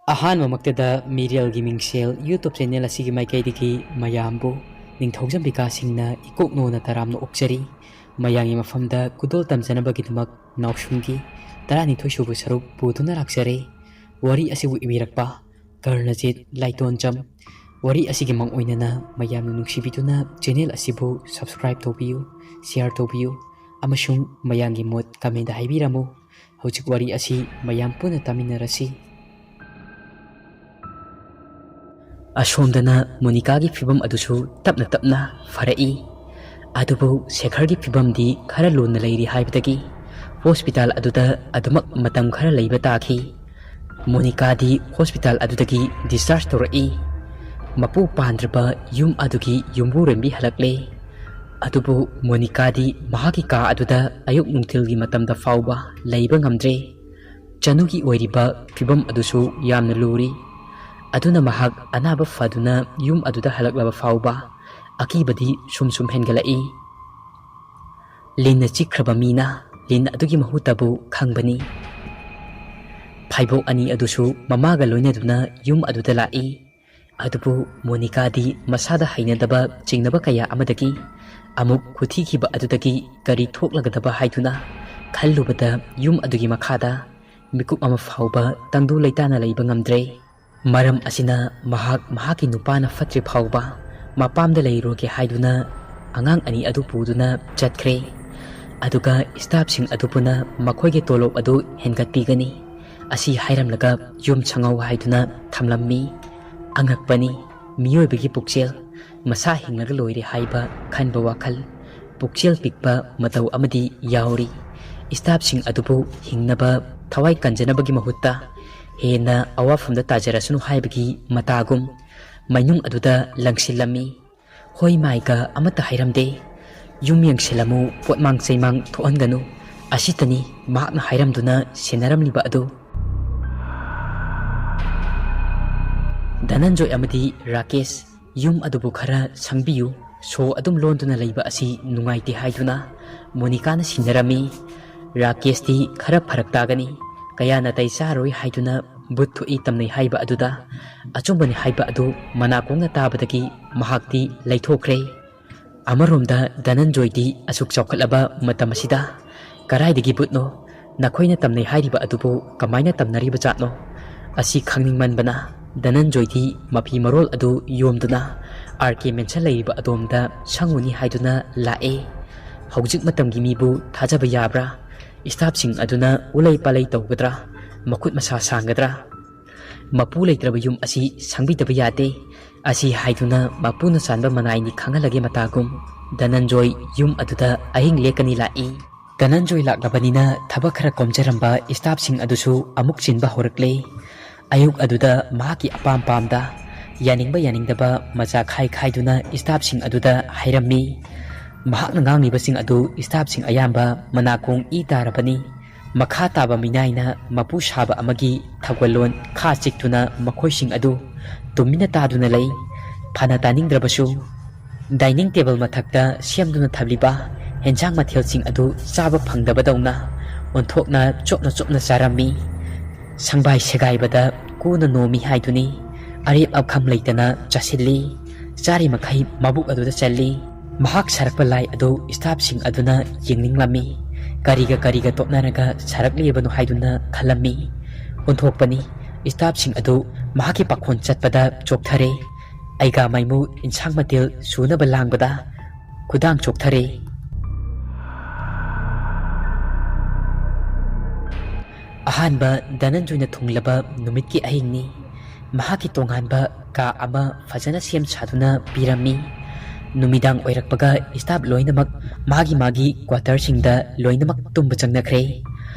ꯑꯍꯥꯟꯕꯃꯛꯇꯗ ꯃꯤꯔꯦꯜꯒꯤ ꯃꯤꯡꯁꯦꯜ YouTube channel ꯑꯁꯤꯒꯤ ꯃꯥꯏꯀꯩꯗꯒꯤ ꯃꯌꯥꯝꯕꯨ ꯅꯤꯡꯊꯧꯖꯝ ꯕꯤꯀꯥꯁꯁꯤꯡꯅ ꯏꯀꯣꯛꯅꯣꯅ ꯇꯔꯥꯝꯅ ꯑꯣꯛꯆꯔꯤ꯫ ꯃꯌꯥꯝꯒꯤ ꯃꯐꯝꯗ ꯈꯨꯗꯣꯜ ꯇꯝꯖꯅꯕꯒꯤꯗꯃꯛ ꯅꯥꯎꯁꯨꯝꯒꯤ 12 ꯁꯨꯕ ꯁꯔꯨꯛ ꯄꯨꯗꯨꯅ ꯂꯥꯛꯆꯔꯦ꯫ ꯋꯥꯔꯤ ꯑꯁꯤꯕꯨ ꯏꯕꯤꯔꯛꯄ ꯀꯔꯅꯖꯤꯠ ꯂꯥꯏꯇꯣꯟꯖꯝ꯫ ꯋꯥꯔꯤ ꯑꯁꯤꯒꯤ ꯃꯪꯑꯣꯏꯅꯅ ꯃꯌꯥꯝꯅ ꯅꯨꯡꯁꯤꯕꯤꯗꯨꯅ ꯆꯦꯅꯦꯜ ꯑꯁꯤꯕꯨ ꯁꯕꯁꯀ꯭ꯔꯥꯏꯕ ꯇꯧꯕꯤꯌꯨ, ꯁꯦꯌꯔ ꯇꯧꯕꯤꯌꯨ ꯑꯃꯁꯨꯡ ꯃꯌꯥꯝꯒꯤ ꯃꯣꯠ ꯀꯃꯦꯟꯇ ꯍꯥꯏꯕꯤꯔꯝꯃꯨ꯫ ꯍꯧꯖꯤꯛ ꯋꯥꯔꯤ ꯑꯁꯤ ꯃꯌꯥꯝ ꯄꯨꯟꯅ ꯇꯥꯃꯤꯟꯅꯔꯁꯤ꯫ ꯑꯁꯣꯝꯗꯅ ꯃꯣꯅꯤꯀꯥꯒꯤ ꯐꯤꯕꯝ ꯑꯗꯨꯁꯨ ꯇꯞꯅ ꯇꯞꯅ ꯐꯔꯛꯏ꯫ ꯑꯗꯨꯕꯨ ꯁꯦꯈꯔꯒꯤ ꯐꯤꯕꯝꯗꯤ ꯈꯔ ꯂꯨꯅ ꯂꯩꯔꯤ ꯍꯥꯏꯕꯗꯒꯤ ꯍꯣꯁꯄꯤꯇꯥꯜ ꯑꯗꯨꯗ ꯑꯗꯨꯃꯛ ꯃꯇꯝ ꯈꯔ ꯂꯩꯕ ꯇꯥꯈꯤ꯫ ꯃꯣꯅꯤꯀꯥꯗꯤ ꯍꯣꯁꯄꯤꯇꯥꯜ ꯑꯗꯨꯗꯒꯤ ꯗꯤꯁꯆꯥꯔꯖ ꯇꯧꯔꯛꯏ꯫ ꯃꯄꯨ ꯄꯥꯟꯗ꯭ꯔꯕ ꯌꯨꯝ ꯑꯗꯨꯒꯤ ꯌꯨꯝꯕꯨꯔꯦꯝꯕꯤ ꯍꯜꯂꯛꯂꯦ꯫ ꯑꯗꯨꯕꯨ ꯃꯣꯅꯤꯀꯥꯗꯤ ꯃꯍꯥꯛꯀꯤ ꯀꯥ ꯑꯗꯨꯗ ꯑꯌꯨꯛ ꯅꯨꯡꯊꯤꯜꯒꯤ ꯃꯇꯝꯗ ꯐꯥꯎꯕ ꯂꯩꯕ ꯉꯝꯗ꯭ꯔꯦ꯫ ꯆꯅꯨꯒꯤ ꯑꯣꯏꯔꯤꯕ ꯐꯤꯕꯝ ꯑꯗꯨꯁꯨ ꯌꯥꯝꯅ ꯂꯨꯔꯤ꯫ ꯑꯗꯨꯅ ꯃꯍꯥꯛ ꯑꯅꯥꯕ ꯐꯗꯨꯅ ꯌꯨꯝ ꯑꯗꯨꯗ ꯍꯜꯂꯛꯂꯕ ꯐꯥꯎꯕ ꯑꯀꯤꯕꯗꯤ ꯁꯨꯝ ꯍꯦꯟꯒꯠꯂꯛꯏ꯫ ꯂꯤꯟꯅ ꯆꯤꯛꯈ꯭ꯔꯕ ꯃꯤꯅ ꯂꯤꯟ ꯑꯗꯨꯒꯤ ꯃꯍꯨꯠꯇꯕꯨ ꯈꯪꯕꯅꯤ꯫ ꯐꯥꯏꯕꯣꯛ ꯑꯅꯤ ꯑꯗꯨꯁꯨ ꯃꯃꯥꯒ ꯂꯣꯏꯅꯗꯨꯅ ꯌꯨꯝ ꯑꯗꯨꯗ ꯂꯥꯛꯏ꯫ ꯑꯗꯨꯕꯨ ꯃꯣꯅꯤꯀꯥꯗꯤ ꯃꯁꯥꯗ ꯍꯩꯅꯗꯕ ꯆꯤꯡꯅꯕ ꯀꯌꯥ ꯑꯃꯗꯒꯤ ꯑꯃꯨꯛ ꯈꯨꯊꯤꯈꯤꯕ ꯑꯗꯨꯗꯒꯤ ꯀꯔꯤ ꯊꯣꯛꯂꯒꯗꯕ ꯍꯥꯏꯗꯨꯅ ꯈꯜꯂꯨꯕꯗ ꯌꯨꯝ ꯑꯗꯨꯒꯤ ꯃꯈꯥꯗ ꯃꯤꯀꯨꯞ ꯑꯃ ꯐꯥꯎꯕ ꯇꯪꯗꯨ ꯂꯩꯇꯥꯅ ꯂꯩꯕ ꯉꯝꯗ꯭ꯔꯦ꯫ ꯃꯔꯝ ꯑꯁꯤꯅ ꯃꯍꯥꯛꯀꯤ ꯅꯨꯄꯥꯅ ꯐꯠꯇ꯭ꯔꯤ ꯐꯥꯎꯕ ꯃꯄꯥꯝꯗ ꯂꯩꯔꯨꯒꯦ ꯍꯥꯏꯗꯨꯅ ꯑꯉꯥꯡ ꯑꯅꯤ ꯑꯗꯨ ꯄꯨꯗꯨꯅ ꯆꯠꯈ꯭ꯔꯦ꯫ ꯑꯗꯨꯒ ꯁ꯭ꯇꯥꯐꯁꯤꯡ ꯑꯗꯨꯕꯨꯅ ꯃꯈꯣꯏꯒꯤ ꯇꯣꯂꯣꯞ ꯑꯗꯨ ꯍꯦꯟꯒꯠꯄꯤꯒꯅꯤ ꯑꯁꯤ ꯍꯥꯏꯔꯝꯂꯒ ꯌꯨꯝ ꯁꯪꯉꯧ ꯍꯥꯏꯗꯨꯅ ꯊꯝꯂꯝꯃꯤ꯫ ꯑꯉꯛꯄꯅꯤ ꯃꯤꯑꯣꯏꯕꯒꯤ ꯄꯨꯛꯆꯦꯜ, ꯃꯁꯥ ꯍꯤꯡꯂꯒ ꯂꯣꯏꯔꯦ ꯍꯥꯏꯕ ꯈꯟꯕ ꯋꯥꯈꯜ, ꯄꯨꯛꯆꯦꯜ ꯄꯤꯛꯄ ꯃꯇꯧ ꯑꯃꯗꯤ ꯌꯥꯎꯔꯤ꯫ ꯁ꯭ꯇꯥꯐꯁꯤꯡ ꯑꯗꯨꯕꯨ ꯍꯤꯡꯅꯕ ꯊꯋꯥꯏ ꯀꯟꯖꯅꯕꯒꯤ ꯃꯍꯨꯠꯇ ꯍꯦꯟꯅ ꯑꯋꯥꯐꯝꯗ ꯇꯥꯖꯔꯁꯅꯨ ꯍꯥꯏꯕꯒꯤ ꯃꯇꯥꯒꯨꯝ ꯃꯩꯅꯨꯡ ꯑꯗꯨꯗ ꯂꯪꯁꯤꯜꯂꯝꯃꯤ꯫ ꯍꯣꯏ ꯃꯥꯏꯒ ꯑꯃꯠꯇ ꯍꯥꯏꯔꯝꯗꯦ꯫ ꯌꯨꯝ ꯌꯦꯡꯁꯤꯜꯂꯝꯃꯨ, ꯄꯣꯠꯃꯥꯡ ꯆꯩꯃꯥꯡ ꯊꯣꯛꯍꯟꯒꯅꯨ, ꯑꯁꯤꯇꯅꯤ ꯃꯍꯥꯛꯅ ꯍꯥꯏꯔꯝꯗꯨꯅ ꯁꯦꯟꯅꯔꯝꯂꯤꯕ ꯑꯗꯨ꯫ ꯙꯅꯟꯖꯣꯏ ꯑꯃꯗꯤ ꯔꯥꯀꯦꯁ ꯌꯨꯝ ꯑꯗꯨꯕꯨ ꯈꯔ ꯁꯪꯕꯤꯌꯨ, ꯁꯣ ꯑꯗꯨꯝ ꯂꯣꯟꯗꯨꯅ ꯂꯩꯕ ꯑꯁꯤ ꯅꯨꯡꯉꯥꯏꯇꯦ ꯍꯥꯏꯗꯨꯅ ꯃꯣꯅꯤꯀꯥꯅ ꯁꯤꯟꯅꯔꯝꯃꯤ꯫ ꯔꯥꯀꯦꯁꯇꯤ ꯈꯔ ꯐꯔꯛ ꯇꯥꯒꯅꯤ, ꯀꯌꯥ ꯅꯥꯇꯩ ꯆꯥꯔꯣꯏ ꯍꯥꯏꯗꯨꯅ ꯕꯨꯠ ꯊꯣꯛꯏ ꯇꯝꯅꯩ ꯍꯥꯏꯕ ꯑꯗꯨꯗ ꯑꯆꯨꯝꯕꯅꯤ ꯍꯥꯏꯕ ꯑꯗꯨ ꯃꯅꯥꯀꯣꯡꯅ ꯇꯥꯕꯗꯒꯤ ꯃꯍꯥꯛꯇꯤ ꯂꯩꯊꯣꯛꯈ꯭ꯔꯦ꯫ ꯑꯃꯔꯣꯝꯗ ꯙꯅꯟꯖꯣꯏꯗꯤ ꯑꯁꯨꯛ ꯆꯥꯎꯈꯠꯂꯕ ꯃꯇꯝ ꯑꯁꯤꯗ ꯀꯔꯥꯏꯗꯒꯤ ꯕꯨꯠꯅꯣ, ꯅꯈꯣꯏꯅ ꯇꯝꯅꯩ ꯍꯥꯏꯔꯤꯕ ꯑꯗꯨꯕꯨ ꯀꯃꯥꯏꯅ ꯇꯝꯅꯔꯤꯕ ꯖꯥꯠꯅꯣ? ꯑꯁꯤ ꯈꯪꯅꯤꯡꯃꯟꯕꯅ ꯙꯅꯟꯖꯣꯏꯗꯤ ꯃꯐꯤ ꯃꯔꯣꯜ ꯑꯗꯨ ꯌꯣꯝꯗꯨꯅ RK ꯃꯦꯟꯁꯟ ꯂꯩꯔꯤꯕ ꯑꯗꯣꯝꯗ ꯁꯪꯉꯨꯅꯤ ꯍꯥꯏꯗꯨꯅ ꯂꯥꯛꯑꯦ꯫ ꯍꯧꯖꯤꯛ ꯃꯇꯝꯒꯤ ꯃꯤꯕꯨ ꯊꯥꯖꯕ ꯌꯥꯕ꯭ꯔꯥ? ꯁ꯭ꯇꯥꯐꯁꯤꯡ ꯑꯗꯨꯅ ꯎꯂꯩ ꯄꯥꯂꯩ ꯇꯧꯒꯗ꯭ꯔꯥ? ꯃꯈꯨꯠ ꯃꯁꯥ ꯁꯥꯡꯒꯗ꯭ꯔꯥ? ꯃꯄꯨ ꯂꯩꯇ꯭ꯔꯕ ꯌꯨꯝ ꯑꯁꯤ ꯁꯪꯕꯤꯗꯕ ꯌꯥꯗꯦ ꯑꯁꯤ ꯍꯥꯏꯗꯨꯅ ꯃꯄꯨꯅ ꯆꯥꯟꯕ ꯃꯅꯥꯏꯅꯤ ꯈꯪꯍꯜꯂꯒꯦ ꯃꯇꯥꯒꯨꯝ ꯙꯅꯟꯖꯣꯏ ꯌꯨꯝ ꯑꯗꯨꯗ ꯑꯍꯤꯡ ꯂꯦꯛꯀꯅꯤ ꯂꯥꯛꯏ꯫ ꯙꯅꯟꯖꯣꯏ ꯂꯥꯛꯂꯕꯅꯤꯅ ꯊꯕꯛ ꯈꯔ ꯀꯣꯝꯖꯔꯝꯕ ꯁ꯭ꯇꯥꯐꯁꯤꯡ ꯑꯗꯨꯁꯨ ꯑꯃꯨꯛ ꯆꯤꯟꯕ ꯍꯧꯔꯛꯂꯦ꯫ ꯑꯌꯨꯛ ꯑꯗꯨꯗ ꯃꯍꯥꯛꯀꯤ ꯑꯄꯥꯝꯗ ꯌꯥꯅꯤꯡꯕ ꯌꯥꯅꯤꯡꯗꯕ ꯃꯆꯥ ꯈꯥꯏꯗꯨꯅ ꯁ꯭ꯇꯥꯐꯁꯤꯡ ꯑꯗꯨꯗ ꯍꯥꯏꯔꯝꯃꯤ꯫ ꯃꯍꯥꯛꯅ ꯉꯥꯡꯂꯤꯕꯁꯤꯡ ꯑꯗꯨ ꯁ꯭ꯇꯥꯐꯁꯤꯡ ꯑꯌꯥꯝꯕ ꯃꯅꯥꯀꯣꯡ ꯏ ꯇꯥꯔꯕꯅꯤ꯫ ꯃꯈꯥ ꯇꯥꯕ ꯃꯤꯅꯥꯏꯅ ꯃꯄꯨ ꯁꯥꯕ ꯑꯃꯒꯤ ꯊꯧꯒꯜꯂꯣꯟ ꯈꯥ ꯆꯤꯛꯇꯨꯅ ꯃꯈꯣꯏꯁꯤꯡ ꯑꯗꯨ ꯇꯨꯃꯤꯟꯅ ꯇꯥꯗꯨꯅ ꯂꯩ꯫ ꯐꯅ ꯇꯥꯅꯤꯡꯗ꯭ꯔꯕꯁꯨ ꯗꯥꯏꯅꯤꯡ ꯇꯦꯕꯜ ꯃꯊꯛꯇ ꯁꯦꯝꯗꯨꯅ ꯊꯝꯂꯤꯕ ꯍꯦꯟꯖꯥꯡ ꯃꯊꯦꯜꯁꯤꯡ ꯑꯗꯨ ꯆꯥꯕ ꯐꯪꯗꯕꯗꯧꯅ ꯑꯣꯟꯊꯣꯛꯅ ꯆꯣꯞꯅ ꯆꯥꯔꯝꯃꯤ꯫ ꯁꯪꯕꯥꯏ ꯁꯦꯒꯥꯏꯕꯗ ꯀꯨꯅ ꯅꯣꯝꯃꯤ ꯍꯥꯏꯗꯨꯅꯤ ꯑꯔꯦꯞ ꯑꯈꯝ ꯂꯩꯇꯅ ꯆꯥꯁꯤꯜꯂꯤ꯫ ꯆꯥꯔꯤꯃꯈꯩ ꯃꯕꯨꯛ ꯑꯗꯨꯗ ꯆꯜꯂꯤ꯫ ꯃꯍꯥꯛ ꯁꯥꯔꯛꯄ ꯂꯥꯏ ꯑꯗꯨ ꯁ꯭ꯇꯥꯐꯁꯤꯡ ꯑꯗꯨꯅ ꯌꯦꯡꯅꯤꯡꯂꯝꯃꯤ꯫ ꯀꯔꯤꯒ ꯇꯣꯠꯅꯔꯒ ꯁꯥꯔꯛꯂꯤꯕꯅꯣ ꯍꯥꯏꯗꯨꯅ ꯈꯜꯂꯝꯃꯤ꯫ ꯑꯣꯟꯊꯣꯛꯄꯅꯤ ꯁ꯭ꯇꯥꯐꯁꯤꯡ ꯑꯗꯨ ꯃꯍꯥꯛꯀꯤ ꯄꯥꯈꯣꯟ ꯆꯠꯄꯗ ꯆꯣꯛꯊꯔꯦ꯫ ꯑꯩꯒꯥ ꯃꯩꯃꯨ ꯏꯟꯁꯥꯡ ꯃꯊꯦꯜ ꯁꯨꯅꯕ ꯂꯥꯡꯕꯗ ꯈꯨꯗꯥꯡ ꯆꯣꯛꯊꯔꯦ꯫ ꯑꯍꯥꯟꯕ ꯙꯅꯟꯖꯣꯏꯅ ꯊꯨꯡꯂꯕ ꯅꯨꯃꯤꯠꯀꯤ ꯑꯍꯤꯡꯅꯤ꯫ ꯃꯍꯥꯛꯀꯤ ꯇꯣꯉꯥꯟꯕ ꯀꯥ ꯑꯃ ꯐꯖꯅ ꯁꯦꯝ ꯁꯥꯗꯨꯅ ꯄꯤꯔꯝꯃꯤ꯫ ꯅꯨꯃꯤꯗꯥꯡ ꯑꯣꯏꯔꯛꯄꯒ ꯁ꯭ꯇꯥꯐ ꯂꯣꯏꯅꯃꯛ ꯃꯥꯒꯤ ꯀ꯭ꯋꯥꯇꯔꯁꯤꯡꯗ ꯂꯣꯏꯅꯃꯛ ꯇꯨꯝꯕ ꯆꯪꯅꯈ꯭ꯔꯦ꯫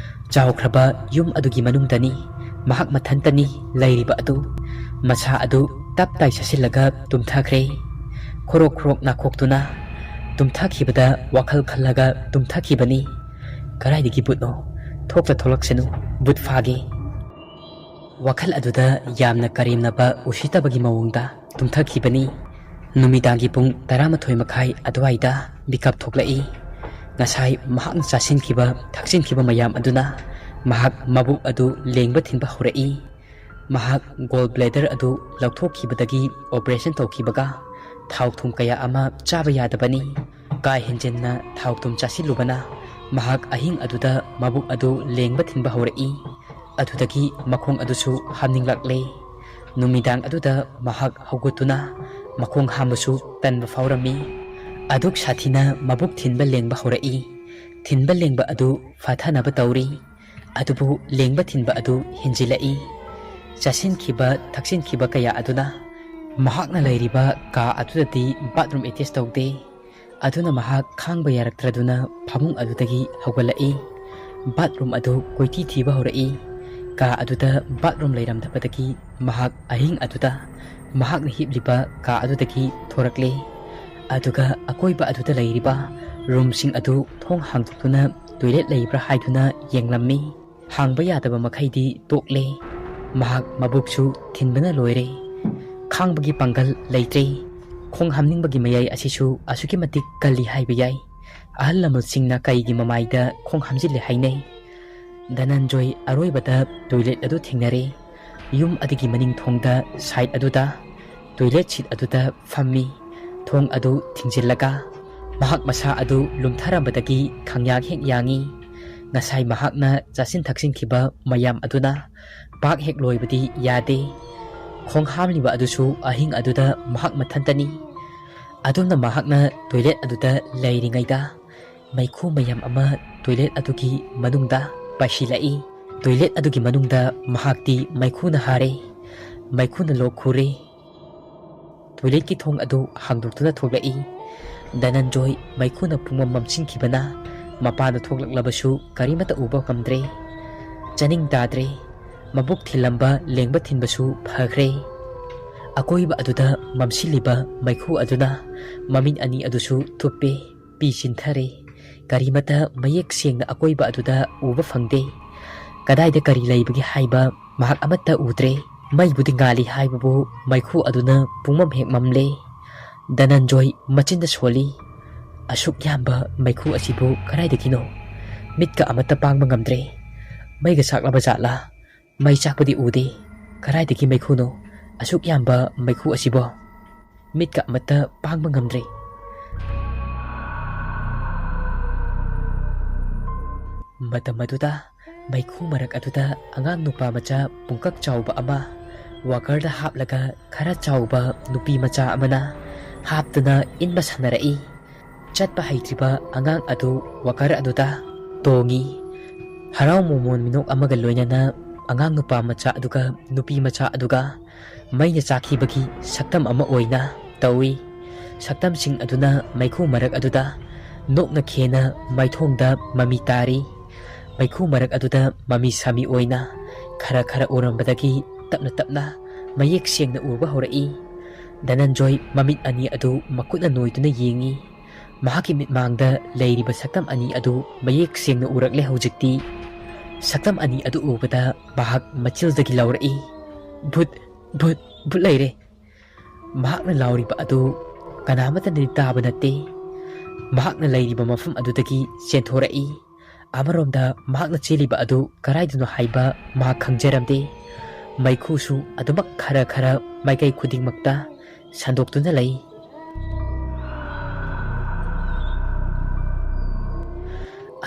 ꯆꯥꯎꯈ꯭ꯔꯕ ꯌꯨꯝ ꯑꯗꯨꯒꯤ ꯃꯅꯨꯡꯗꯅꯤ ꯃꯍꯥꯛ ꯃꯊꯟꯇꯅꯤ ꯂꯩꯔꯤꯕ ꯑꯗꯨ꯫ ꯃꯁꯥ ꯑꯗꯨ ꯇꯞ ꯇꯥꯏ ꯆꯥꯁꯤꯜꯂꯒ ꯇꯨꯝꯊꯈ꯭ꯔꯦ꯫ ꯈꯣꯔꯣꯛ ꯅꯥꯈꯣꯛꯇꯨꯅ ꯇꯨꯝꯊꯈꯤꯕꯗ ꯋꯥꯈꯜ ꯈꯜꯂꯒ ꯇꯨꯝꯊꯈꯤꯕꯅꯤ꯫ ꯀꯔꯥꯏꯗꯒꯤ ꯕꯨꯠꯅꯣ? ꯊꯣꯛꯂꯛꯁꯅꯨ, ꯕꯨꯠ ꯐꯥꯒꯦ꯫ ꯋꯥꯈꯜ ꯑꯗꯨꯗ ꯌꯥꯝꯅ ꯀꯔꯦꯝꯅꯕ ꯎꯁꯤꯠꯇꯕꯒꯤ ꯃꯑꯣꯡꯗ ꯇꯨꯝꯊꯈꯤꯕꯅꯤ꯫ ꯅꯨꯃꯤꯗꯥꯡꯒꯤ ꯄꯨꯡ 12:30 ꯑꯗꯨꯋꯥꯏꯗ ꯃꯤꯀꯞ ꯊꯣꯛꯂꯛꯏ꯫ ꯉꯁꯥꯏ ꯃꯍꯥꯛꯅ ꯆꯥꯁꯤꯟꯈꯤꯕ ꯊꯛꯆꯤꯟꯈꯤꯕ ꯃꯌꯥꯝ ꯑꯗꯨꯅ ꯃꯍꯥꯛ ꯃꯕꯨꯛ ꯑꯗꯨ ꯂꯦꯡꯕ ꯊꯤꯟꯕ ꯍꯧꯔꯛꯏ꯫ mahak gall bladder adu lauthokkhibadagi operation tawkhibaga thau thum kaya ama chaba yadabani kai henjenna thau thum chasilubana mahak ahing aduda mabuk adu lengba thinba horai adudagi makhong adusu hamninglakle numidang aduda mahak hogutuna makhong hamasu tanba faurami aduk sathina mabuk thinba lengba horai thinba lengba adu fathanaba tawri adubu lengba thinba adu hinjilai chasin khiba thaksin khiba kaya aduna mahakna lairiba ka adudati bathroom attach tawde aduna mahak khangba yaraktraduna phamung adudagi hawgalai bathroom adu koiti thiba horai ka aduda bathroom leiramdapataki mahak ahing aduda mahakna hibliba ka adudagi thorakle aduga akoiba aduda lairiba room sing adu thong hangtuna toilet leibra haiduna yenglammi hangba yadaba makhaidi tokle mahak mabuksu thinbana loire khangbagi pangal leitre khong hamningbagi mayai asisu asuki matik kali haiba yai ahal lamal singna kaigi mamaida khong hamjile hainai Dananjoy aroibada toilet adu thingnare yum adigi maning thongda side aduda toilet seat aduda fammi thong adu thingjillaga mahak masa adu lumtharambadagi khangyak hek yangi ngasai mahakna chasin thaksin khiba mayam aduna pak hek loibadi yade khong hamliba adusu ahing aduda mahak mathantani adumna mahakna toilet aduda leiringaida maikhu mayam ama toilet adugi manungda pasilai toilet adugi manungda mahakti maikhuna hare maikhuna lokhure toilet ki thong adu hangduktuna thoglai Dananjoy maikhuna pungmam mamsinkhibana mapana thoklaklabasu karimata uba kamdre chaning dadre mabuk thilamba lengba thinbasu phagre akoiba aduda mamsiliba maikhu aduna mamin ani adusu thuppe pi sinthare karimata mayek sengna akoiba aduda uba phangde kadaida kari leibagi haiba mahak amatta udre mai budi ngali haibabu maikhu aduna pungmam hek mamle Dananjoy machinda soli asuk yamba maikhu asibu karaida kino mitka amatta pangba ngamdre maiga saklaba jatla mai chakpadi ude karaida ki maikhu no asuk yamba maikhu asibo mitka amatta pangba ngamdre matam aduda maikhu marak aduda angang nupa macha pungkak chauba ama wakarda haplaga khara chauba nupi macha amana haptuna inba sanarai chatpa haitriba angang adu wakara aduda tongi harau momon minok amaga loinana angang nupa macha aduga nupi macha aduga maina chakhibagi saktam ama oina tawi saktam sing aduna maikhu marak aduda nokna khena maithongda mami tari maikhu marak aduda mami sami oina khara khara urambadagi tapna tapna mayek sengna uba horai Dananjoy mamit ani adu makutna noituna yengi mahaki mitmangda leiriba saktam ani adu mayek sengna urakle hojikti saktam ani adu ubada mahak machildagi laurai but leire mahakna lauriba adu kanamata ni taba natte mahakna leiriba mafam adudagi chentorai amaromda mahakna cheliba adu karaiduna haiba mahak khangjaramde maikhusu adumak khara khara maikai khudingmakta sandoktuna lay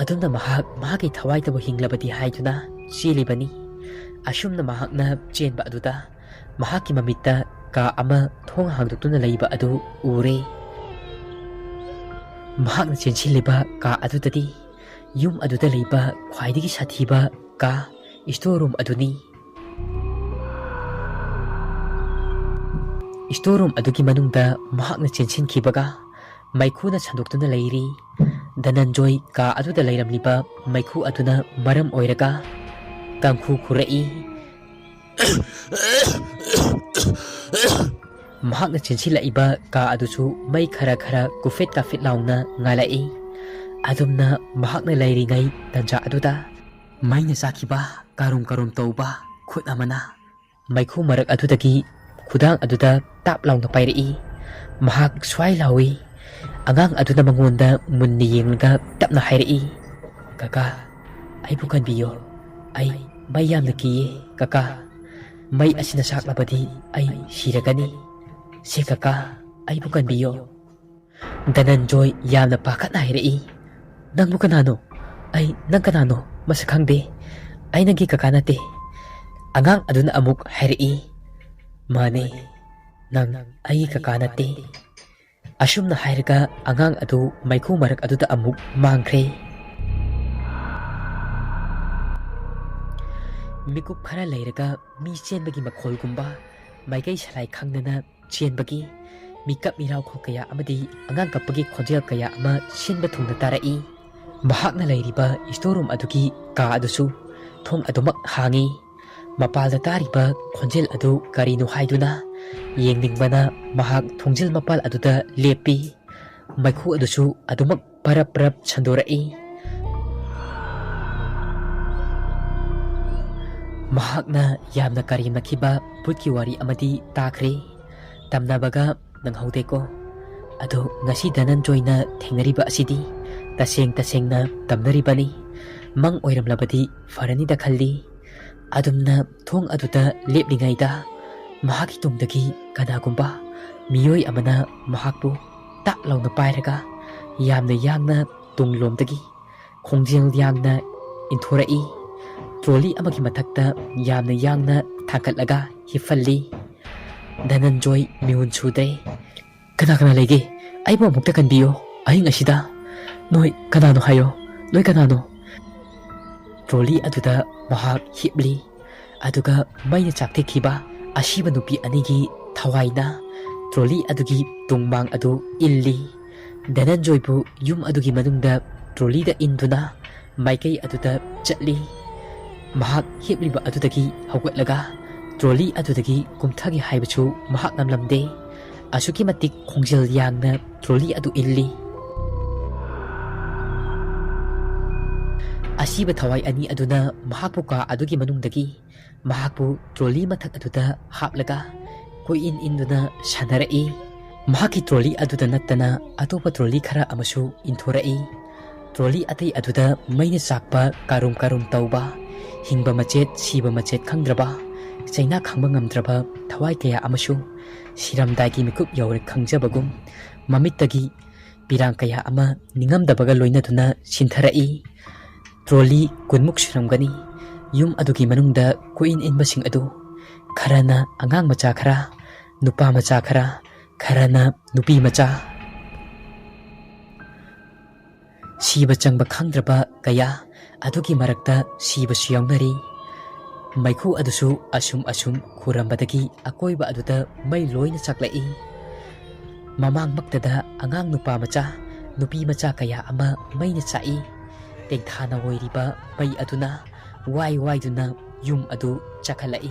adumna mahak mahagi thawai tabo hinglabadi haiduna silibani asumna mahakna chenba aduda mahaki mamitta ka ama thong hangdoktuna layba adu ure mahakna chenchiliba ka adudadi yum aduda layba khwaidigi sathiba ka storeroom aduni storeroom adugi manungda mahakna chenchinkhibaga maikhuna sandoktuna leiri Dananjoy ka aduda leiramliba maikhu aduna maram oiraga kangkhu khurai mahakna chenchilaiba ka adusu mai khara khara kufet ka fit launa ngalai adumna mahakna leiringai tanja aduda maina sakhiba karum tauba khut amana maikhu marak adudagi khudang aduda tap launa pairai mahak swai lawi angang aduna mangonda munni yengga tapna hairai kaka ai bukan biyo ai bayam laki kaka May asina saklabadi ay siragani. Si kaka ay bukan biyo. Dananjoy yamna pakat na hirai. Nang bukan ano? Ay nang kanano masakang de. Ay nagi kakanate. Angang aduna amuk hirai. Mane nang ay kakanate. Asum na hairaga angang adu maiku marak aduda amuk mangkre. Mikup khara leiraga mi chenbagi makhol gumba maikai salai khangnana chenbagi mikap mirau kho kaya amadi angang kapagi khonjel kaya ama sinba thungna tarai mahakna leiriba storeroom adugi ka adusu thong adumak hangi mapalda tariba khonjel adu karino haiduna yengningbana mahak thongjel mapal aduda lepi maikhu adusu adumak parap chandorai mahakna yamna karimnakiba putki wari amadi takre tamnabaga nanghaude ko ado ngasi Dananjoyna thengnariba asidi tasengna tamnaribani mang oiramlabadi farani da khalli adumna thong aduda leplingaida mahaki tungdagi kanagumba miyoi amana mahakpu tak launa pairaga yamna yangna tunglomdagi khongjel yangna inthorai trolley amagi mathakta yamna yangna thangkatlaga hifalli Dananjoy miun chudre kana lege aibo mukta kanbiyo ahing asida noi kanano hayo noi kanano trolley aduda mahak hipli aduga maina chakte khiba ashiba nupi anigi thawaina trolley adugi tungmang adu illi Dananjoy bu yum adugi manungda trolley da induna maikai aduda chatli mahak hipliba adudagi hawgatlaga trolley adudagi kumthagi haibachu mahak namlamde asuki matik khongjel yangna trolley adu illi asiba thawai ani aduna mahakpu ka adugi manungdagi mahakpu trolley mathak aduda haplaga koin induna sanarai mahaki trolley aduda nattana atopa trolley khara amasu inthorai trolley atai aduda maina sakpa karum tauba hingba machet siba machet khangdraba chaina khangba ngamdraba thawai kaya amasu siramdagi mikup yaure khangjabagum mamittagi pirang kaya ama ningamdabaga loinaduna sintharai trolley kunmuk siramgani yum adugi manungda kuin inbasing adu kharana angang macha khara nupa macha khara kharana nupi macha siba changba khangdraba kaya adugi marakta siba siyawnari maikhu adusu asum khurambadagi akoiba aduda mai loina chaklai mamang maktada angang nupa macha nupi macha kaya ama maina chai tengthana hoiriba pai aduna wai duna yum adu chakhalai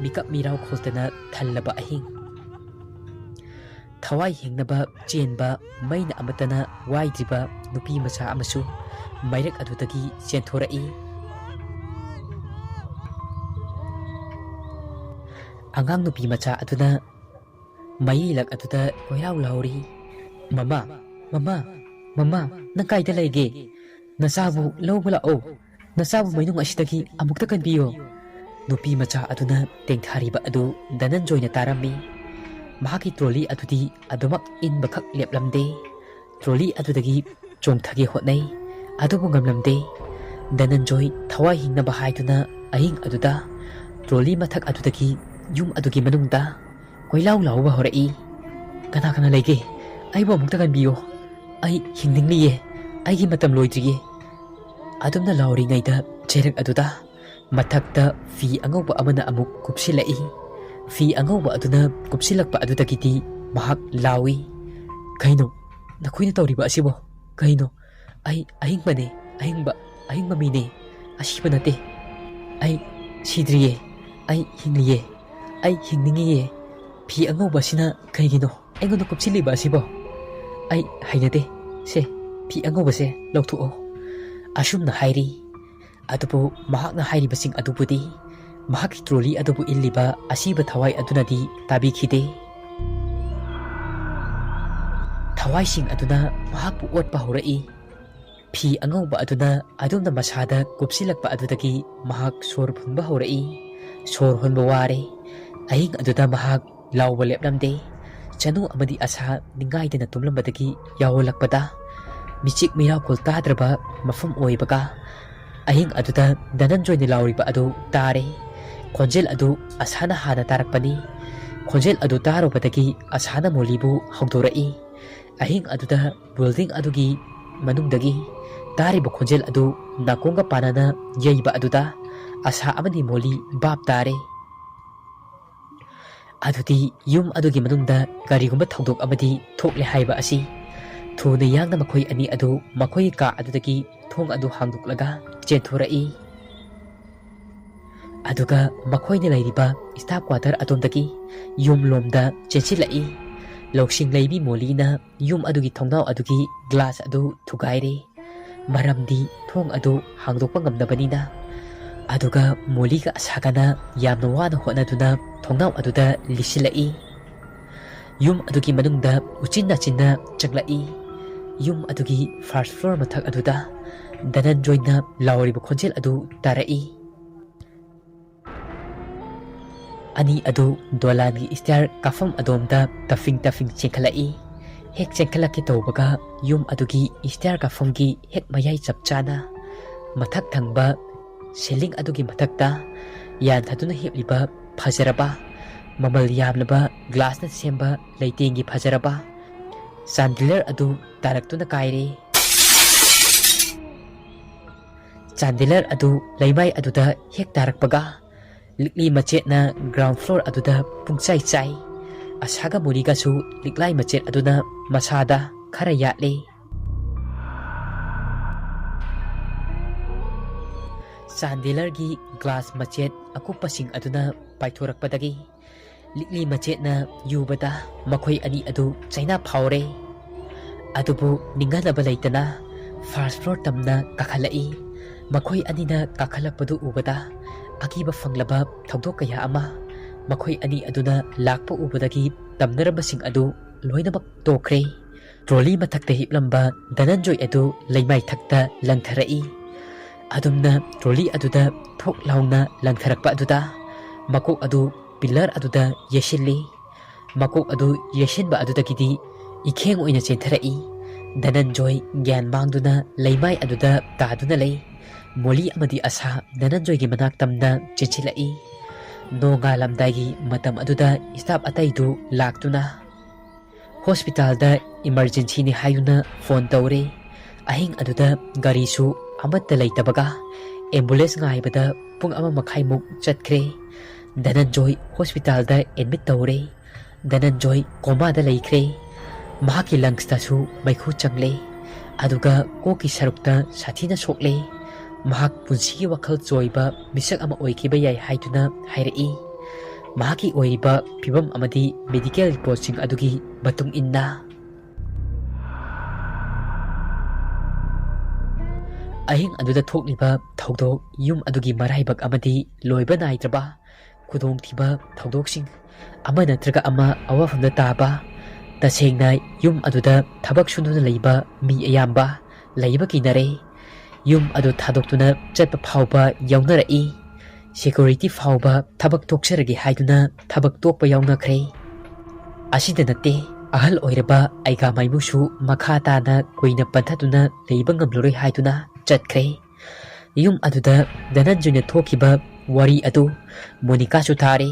mikap mirau kholtana thallaba ahing thawai hingnaba chenba maina amatana waidriba nupi macha amasu mairak adudagi chentorai angang nupi macha aduna mailak aduda koilau lauri mama nang kaida lege nasabu lawbala o nasabu mainung asidagi amukta kanbiyo nupi macha aduna tengthariba adu Dananjoyna tarami mahaki trolley adudi adumak inbakak leplamde trolley adudagi chongthagi hotnai adubu ngamlamde Dananjoy thawai hingnaba haiduna ahing aduda trolley mathak adudagi yum adugi manungda koilau lauba horai kana lege aibo mukta kanbiyo ai hingningliye aigi matam loidriye adumna lauri ngaida cherak aduda mathakta fi angauba amana amuk kupsilai fi angauba aduna kupsilakpa adudagiti mahak lawi kaino nakoina tawriba asibo kaino ai ahing mamine asiba nate ai sidriye ai hingliye ai hingningiye fi angauba sina kaigino aingono kupsiliba asibo ai hainade se fi angauba se lawthuo asumna hairi adubu mahakna hairibasing adubudi mahaki trolley adubu illiba asiba thawai adunadi tabikhide thawai sing aduna mahakpu otpa horai fi angauba aduna adumna masada kupsilakpa adudagi mahak sor phunba horai sor honba ware. Ahing aduda mahak lauba leplamde. Chanu amadi asa ningaidana tumlambadagi yawolakpada michik miraw kul tadraba mafam oibaga ahing aduda Dananjoy ni lauriba adu tare. Khonjel adu asana hana tarakpani. Khonjel adu tarobadagi asana molibu hongdorai. Ahing aduda building adugi manungdagi tariba khonjel adu nakonga panana yaiba aduda asa amadi moli bab tare. Aduti yum adugi manungda garigumba thongdok amadi thokle haiba asi thuna yangna makhoi ani adu makhoi ka adudagi thong adu hangdoklaga chenthorai. Aduga makhoi ni lairiba staff quarter atomdagi yum lomda chensilai. Loksing laibi molina yum adugi thongnau adugi glass adu thugaire. Maramdi thong adu hangdokpa ngamnabanina. Aduga moliga asagana yamna wana hotnaduna thongnau aduda lisilai. Yum adugi manungda uchinna chinna chaglai. Yum adugi first floor mathak aduda Dananjoy na lauriba khonjel adu tarai. Ani adu dolani stair kafam adomda tafing chengkhalai. Hek chengkhalaki tawbaga yum adugi stair kafamgi hek mayai chapchana mathak thangba seling adugi mathakta yan thaduna hepliba phajaraba mamal yamlaba glass na semba leitengi phajaraba chandelier adu taraktuna kaire. Chandelier adu laimai aduda hek tarakpaga likli machet na ground floor aduda pungchai chai asaga muriga su liklai machet aduna masada khara yatle. Chandelier gi glass machet akupasing aduna paithorakpadagi likli machet na yubada makhoi ani adu chaina phaure. Adubu ninganaba leitana first floor tamna kakhalai. Makhoi anina kakhalakpadu ubada akiba fanglaba thongdok kaya ama makhoi ani aduna lakpa ubadagi tamnarabasing adu loinamak tokre. Trolley mathakta hiplamba Dananjoy adu laimai thakta langtharai. Adumna trolley aduda thok launa langtharakpa aduda makok adu pillar aduda yeshilli. Makok adu yeshinba adudagidi ikheng oina chentharai. Dananjoy gyan mangduna laimai aduda taduna lei. Moli amadi asa Dananjoy gi manak tamna chenchilai. Nonga lamdagi matam aduda staff ataidu laktuna. Hospital da emergency ni hayuna phone tawre. Ahing aduda gari su amata leitabaga ambulance ngaibada pung ama makhaimuk chatkre. Dananjoy hospital da admit tawre. Dananjoy coma da leikre. Mahaki lungs ta su maikhu changle. Aduga koki sarukta sathina sokle. Mahak punsigi wakal joiba misak ama oikiba yai haituna hairai. Mahaki oiriba pibam amadi medical reportsing adugi matung inna. Ahing aduda thokliba thawdok yum adugi maraibak amadi loiba naitraba kudong thiba thawdoksing ama natraga ama awafamda taba tasengna yum aduda thabak sunduna leiba mi ayamba leiba kinare. Yum adu thadoktuna chatpa phawba yaungarai. Security phawba thabak tokseragi haiduna thabak tokpa yaunakre. Asida nate ahal oiraba aiga maimusu makha tana koina panthatuna leiba ngamloroi haiduna chatkre. Yum aduda Dananjoyna thokiba wari adu Monica su thare.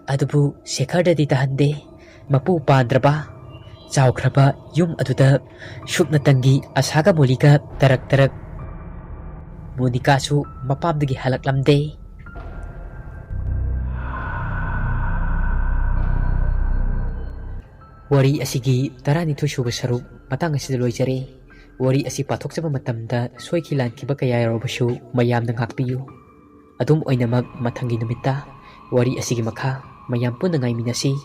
Adubu Shekhardadi tahande mapu pandraba chawkhraba yum aduda shukna tangi asaga molika tarak Monica su mapamdagi halaklamde. Wari asigi taranithoy suba saruk matang asida loijare. Wari asi pathokjaba matamda soikilankiba kaya yarobasu mayamna ngakpiyu. Adum oinamak mathangi numita wari asigi makha mayam punna ngaiminasi.